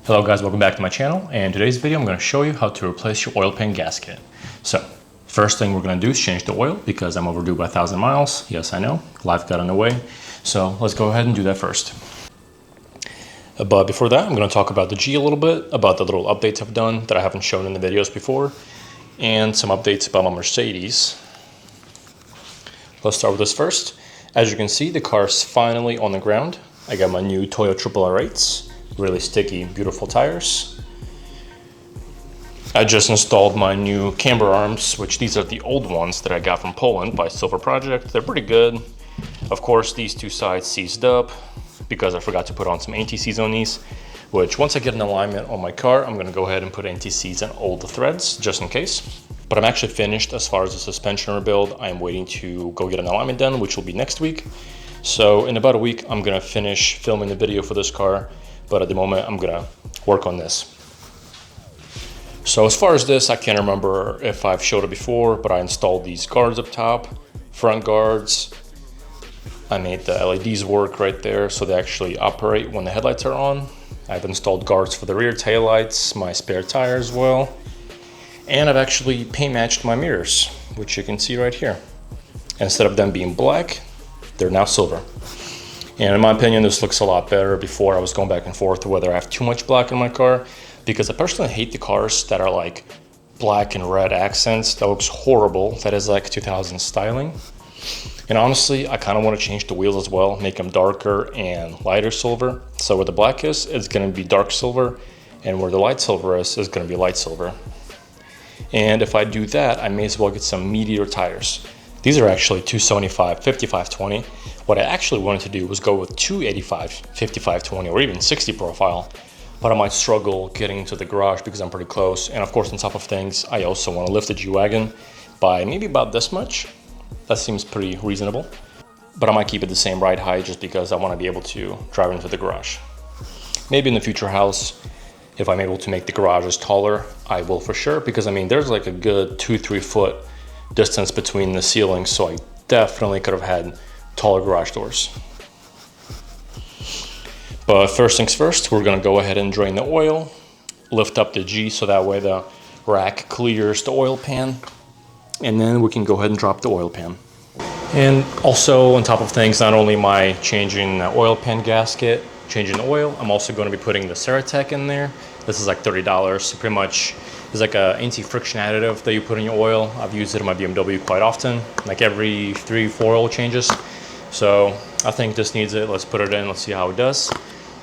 Hello guys, welcome back to my channel, and in today's video I'm going to show you how to replace your oil pan gasket. So, first thing we're going to do is change the oil because I'm overdue by 1,000 miles. Yes, I know, life got in the way. So let's go ahead and do that first. But before that, I'm going to talk about the G a little bit, about the little updates I've done that I haven't shown in the videos before, and some updates about my Mercedes. Let's start with this first. As you can see, the car's finally on the ground. I got my new Toyo RRR8s, really sticky, beautiful tires. I just installed my new camber arms, which these are the old ones that I got from Poland by Silver Project. They're pretty good. Of course, these two sides seized up because I forgot to put on some ATCs on these, which once I get an alignment on my car, I'm gonna go ahead and put ATCs on all the threads, just in case. But I'm actually finished as far as the suspension rebuild. I am waiting to go get an alignment done, which will be next week. So in about a week, I'm gonna finish filming the video for this car, but at the moment, I'm gonna work on this. So as far as this, I can't remember if I've showed it before, but I installed these guards up top, front guards. I made the LEDs work right there so they actually operate when the headlights are on. I've installed guards for the rear taillights, my spare tire as well. And I've actually paint matched my mirrors, which you can see right here. Instead of them being black, they're now silver. And in my opinion, this looks a lot better. Before I was going back and forth whether I have too much black in my car, because I personally hate the cars that are like black and red accents. That looks horrible. That is like 2000 styling. And honestly, I kind of want to change the wheels as well, make them darker and lighter silver. So where the black is, it's going to be dark silver, and where the light silver is going to be light silver. And if I do that, I may as well get some meteor tires. These are actually 275 55/20. What I actually wanted to do was go with 285 55/20 or even 60 profile, but I might struggle getting into the garage because I'm pretty close. And of course, on top of things, I also want to lift the G-Wagon by maybe about this much. That seems pretty reasonable, but I might keep it the same ride height just because I want to be able to drive into the garage. Maybe in the future house, if I'm able to make the garages taller, I will for sure, because I mean, there's like a good 2-3 foot distance between the ceilings, so I definitely could have had taller garage doors. But first things first, we're gonna go ahead and drain the oil, lift up the G so that way the rack clears the oil pan, and then we can go ahead and drop the oil pan. And also on top of things, not only am I changing the oil pan gasket, changing the oil, I'm also going to be putting the Ceratec in there. This is like $30, so pretty much it's like a anti-friction additive that you put in your oil. I've used it in my BMW quite often, like every 3-4 oil changes. So I think this needs it. Let's put it in, let's see how it does.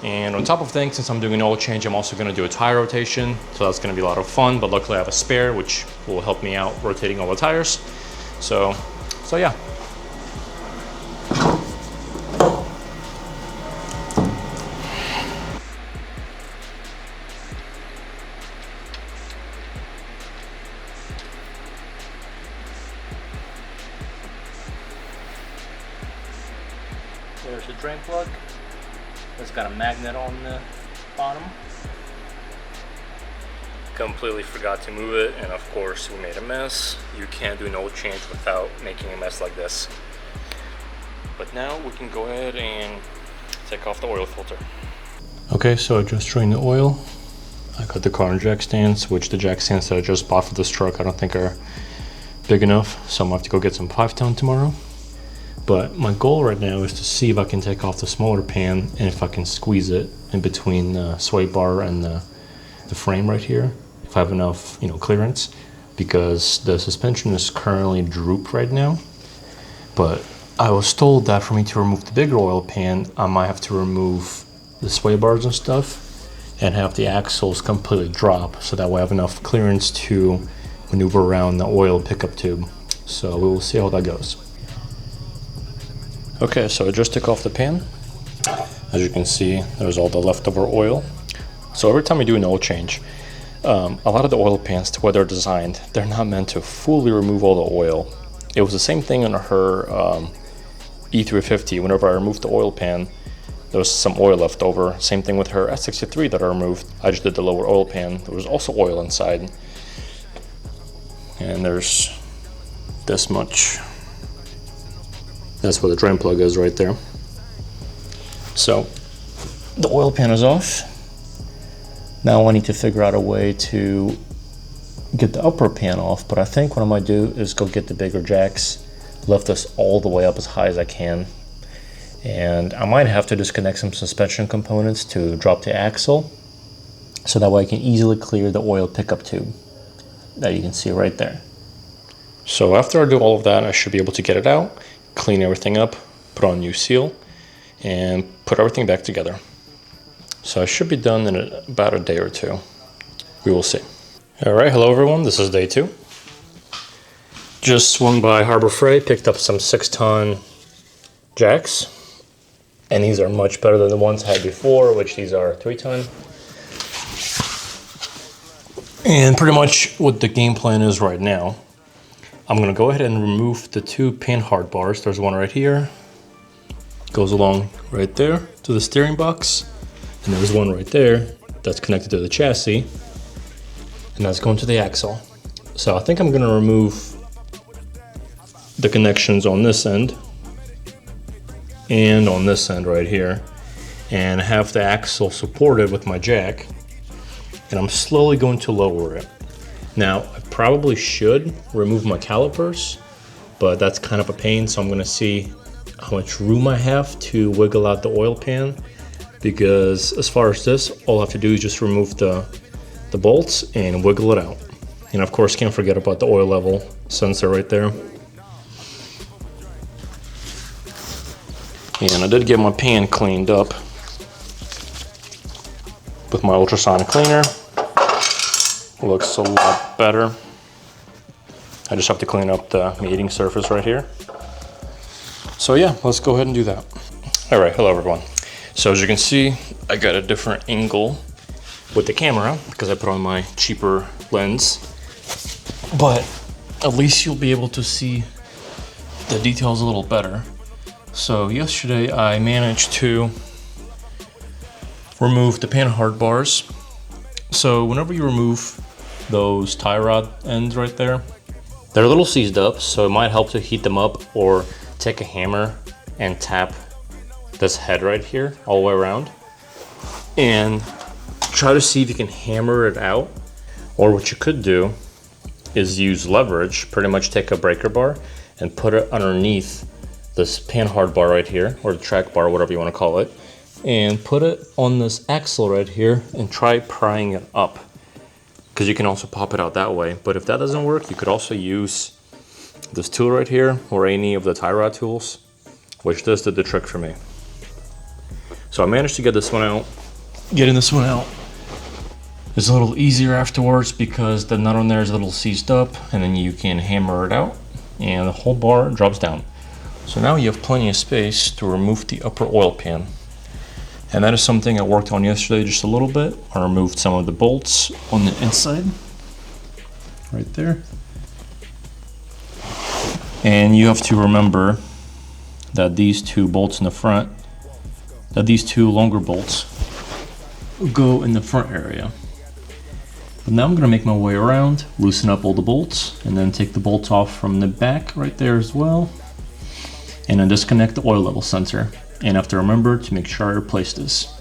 And on top of things, since I'm doing an oil change, I'm also going to do a tire rotation. So that's going to be a lot of fun, but luckily I have a spare, which will help me out rotating all the tires. So yeah. There's the drain plug. It's got a magnet on the bottom. Completely forgot to move it, and of course we made a mess. You can't do an oil change without making a mess like this. But now we can go ahead and take off the oil filter. Okay, so I just drained the oil. I got the car in jack stands, which the jack stands that I just bought for this truck I don't think are big enough, so I'm gonna have to go get some 5-ton tomorrow. But my goal right now is to see if I can take off the smaller pan and if I can squeeze it in between the sway bar and the frame right here, if I have enough, clearance, because the suspension is currently drooped right now. But I was told that for me to remove the bigger oil pan, I might have to remove the sway bars and stuff and have the axles completely drop, so that way I have enough clearance to maneuver around the oil pickup tube. So we will see how that goes. Okay, so I just took off the pan. As you can see, there's all the leftover oil. So every time we do an oil change, a lot of the oil pans, the way they're designed, they're not meant to fully remove all the oil. It was the same thing on her E350. Whenever I removed the oil pan, there was some oil left over. Same thing with her S63 that I removed. I just did the lower oil pan. There was also oil inside. And there's this much. That's where the drain plug is right there. So the oil pan is off. Now I need to figure out a way to get the upper pan off, but I think what I'm gonna do is go get the bigger jacks, lift this all the way up as high as I can, and I might have to disconnect some suspension components to drop the axle, so that way I can easily clear the oil pickup tube that you can see right there. So after I do all of that, I should be able to get it out, clean everything up, put on new seal, and put everything back together. So I should be done in about a day or two. We will see. All right, hello everyone, this is day 2. Just swung by Harbor Freight, picked up some 6-ton jacks, and these are much better than the ones I had before, which these are 3-ton. And pretty much what the game plan is right now, I'm gonna go ahead and remove the 2 Panhard bars. There's one right here, goes along right there to the steering box, and there's one right there that's connected to the chassis, and that's going to the axle. So I think I'm gonna remove the connections on this end and on this end right here, and have the axle supported with my jack, and I'm slowly going to lower it. Now, I probably should remove my calipers, but that's kind of a pain, so I'm gonna see how much room I have to wiggle out the oil pan, because as far as this, all I have to do is just remove the bolts and wiggle it out. And of course, can't forget about the oil level sensor right there. And I did get my pan cleaned up with my ultrasonic cleaner. Looks a lot better. I just have to clean up the mating surface right here. So yeah, let's go ahead and do that. All right, hello everyone. So as you can see, I got a different angle with the camera because I put on my cheaper lens, but at least you'll be able to see the details a little better. So yesterday I managed to remove the Panhard bars. So whenever you remove those tie rod ends right there, they're a little seized up, so it might help to heat them up, or take a hammer and tap this head right here all the way around and try to see if you can hammer it out. Or what you could do is use leverage, pretty much take a breaker bar and put it underneath this Panhard bar right here, or the track bar, whatever you want to call it, and put it on this axle right here and try prying it up, because you can also pop it out that way. But if that doesn't work, you could also use this tool right here, or any of the tie rod tools, which this did the trick for me. So I managed to get this one out. Getting this one out is a little easier afterwards because the nut on there is a little seized up, and then you can hammer it out and the whole bar drops down. So now you have plenty of space to remove the upper oil pan. And that is something I worked on yesterday just a little bit. I removed some of the bolts on the inside, right there. And you have to remember that these 2 bolts in the front, that these 2 longer bolts go in the front area. But now I'm gonna make my way around, loosen up all the bolts, and then take the bolts off from the back right there as well. And then disconnect the oil level sensor. And I have to remember to make sure I replace this.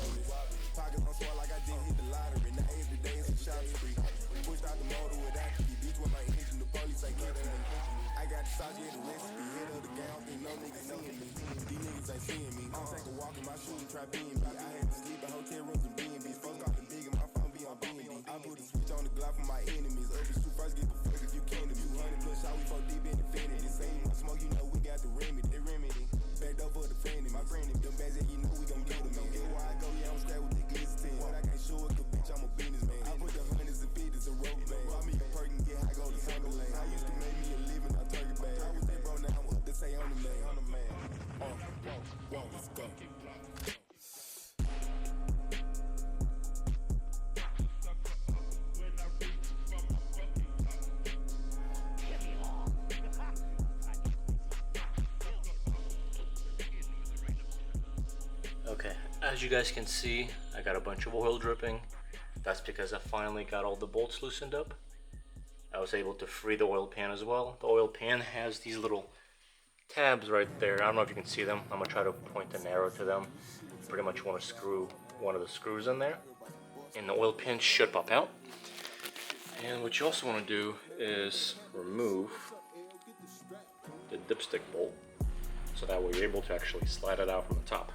Okay, as you guys can see, I got a bunch of oil dripping. That's because I finally got all the bolts loosened up. I was able to free the oil pan as well. The oil pan has these little tabs right there. I don't know if you can see them. I'm gonna try to point an arrow to them. Pretty much want to screw one of the screws in there. and the oil pan should pop out. And what you also want to do is remove the dipstick bolt, so that way you're able to actually slide it out from the top.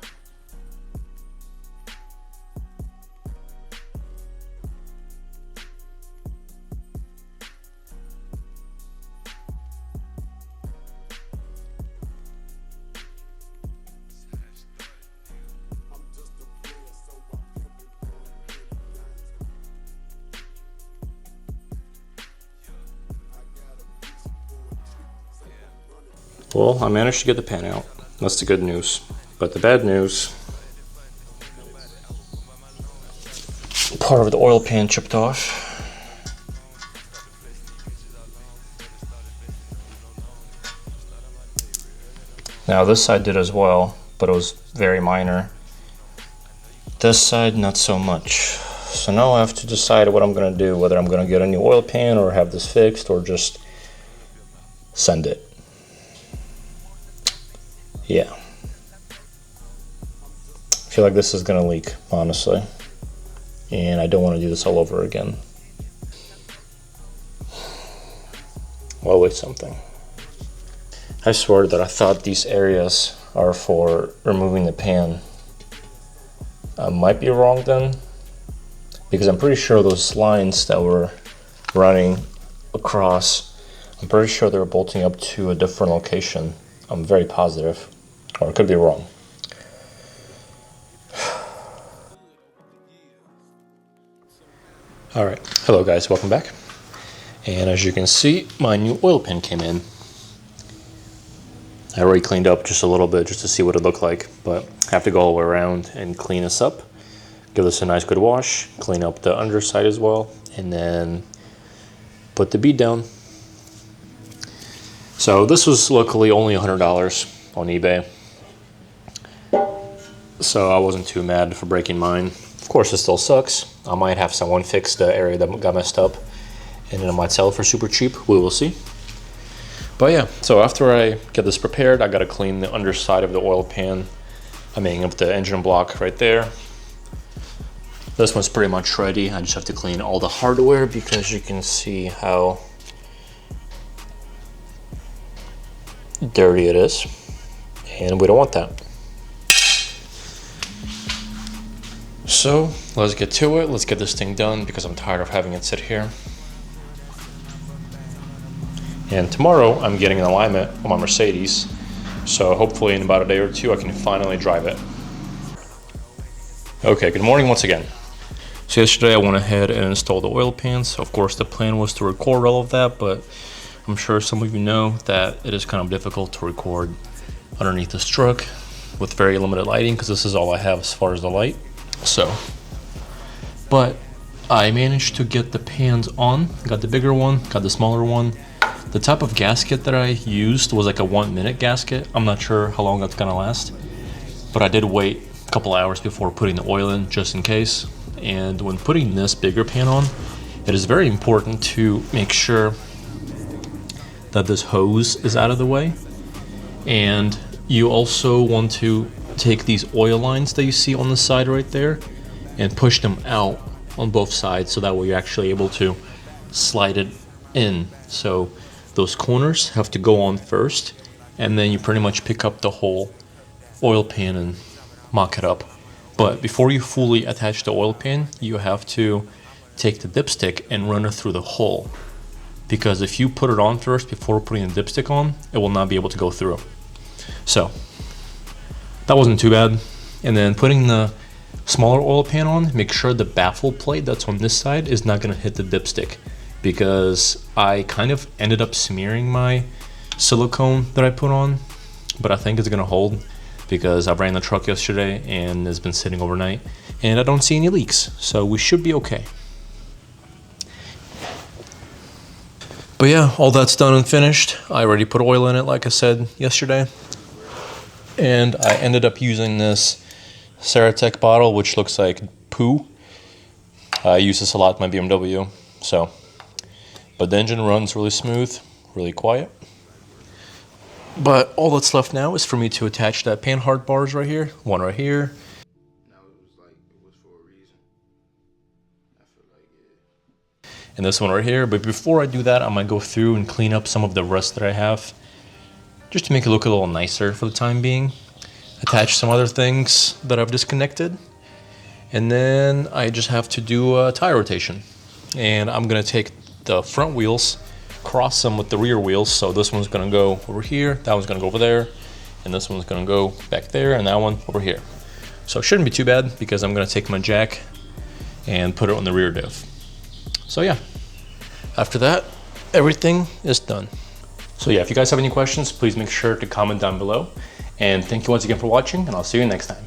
Well, I managed to get the pan out. That's the good news. But the bad news, part of the oil pan chipped off. Now this side did as well, but it was very minor. This side, not so much. So now I have to decide what I'm gonna do, whether I'm gonna get a new oil pan or have this fixed or just send it. Yeah. I feel like this is gonna leak, honestly. And I don't want to do this all over again. Always something. I swear that I thought these areas are for removing the pan. I might be wrong then, because I'm pretty sure those lines that were running across, I'm pretty sure they were bolting up to a different location. I'm very positive, or I could be wrong. All right, hello guys, welcome back. And as you can see, my new oil pan came in. I already cleaned up just a little bit just to see what it looked like, but I have to go all the way around and clean this up, give this a nice good wash, clean up the underside as well, and then put the bead down. So this was luckily only $100 on eBay, so I wasn't too mad for breaking mine. Of course, it still sucks. I might have someone fix the area that got messed up, and then I might sell it for super cheap. We will see. But yeah, so after I get this prepared, I gotta clean the underside of the oil pan. I mean, of the engine block right there. This one's pretty much ready. I just have to clean all the hardware because you can see how dirty it is, and we don't want that. So let's get to it. Let's get this thing done because I'm tired of having it sit here. And tomorrow I'm getting an alignment on my Mercedes, so hopefully in about a day or two I can finally drive it. Okay, good morning once again. So yesterday I went ahead and installed the oil pans. Of course the plan was to record all of that, but I'm sure some of you know that it is kind of difficult to record underneath this truck with very limited lighting because this is all I have as far as the light. So, but I managed to get the pans on. Got the bigger one, got the smaller one. The type of gasket that I used was like a 1-minute gasket. I'm not sure how long that's gonna last, but I did wait a couple hours before putting the oil in just in case. And when putting this bigger pan on, it is very important to make sure that this hose is out of the way. And you also want to take these oil lines that you see on the side right there and push them out on both sides, so that way you're actually able to slide it in. So those corners have to go on first, and then you pretty much pick up the whole oil pan and mock it up. But before you fully attach the oil pan, you have to take the dipstick and run it through the hole, because if you put it on first before putting the dipstick on, it will not be able to go through. So that wasn't too bad. And then putting the smaller oil pan on, make sure the baffle plate that's on this side is not going to hit the dipstick, because I kind of ended up smearing my silicone that I put on, but I think it's going to hold because I ran the truck yesterday and it's been sitting overnight and I don't see any leaks, so we should be okay. But yeah, all that's done and finished. I already put oil in it like I said yesterday, and I ended up using this Ceratec bottle, which looks like poo. I use this a lot in my BMW, so. But the engine runs really smooth, really quiet. But all that's left now is for me to attach that Panhard bars right here, one right here. Now it was like, it was for a reason. and this one right here. But before I do that, I'm gonna go through and clean up some of the rust that I have, just to make it look a little nicer for the time being. Attach some other things that I've disconnected, and then I just have to do a tire rotation. And I'm gonna take the front wheels, cross them with the rear wheels. So this one's gonna go over here, that one's gonna go over there, and this one's gonna go back there, and that one over here. So it shouldn't be too bad, because I'm gonna take my jack and put it on the rear diff. So yeah, after that, everything is done. So yeah, if you guys have any questions, please make sure to comment down below. And thank you once again for watching, and I'll see you next time.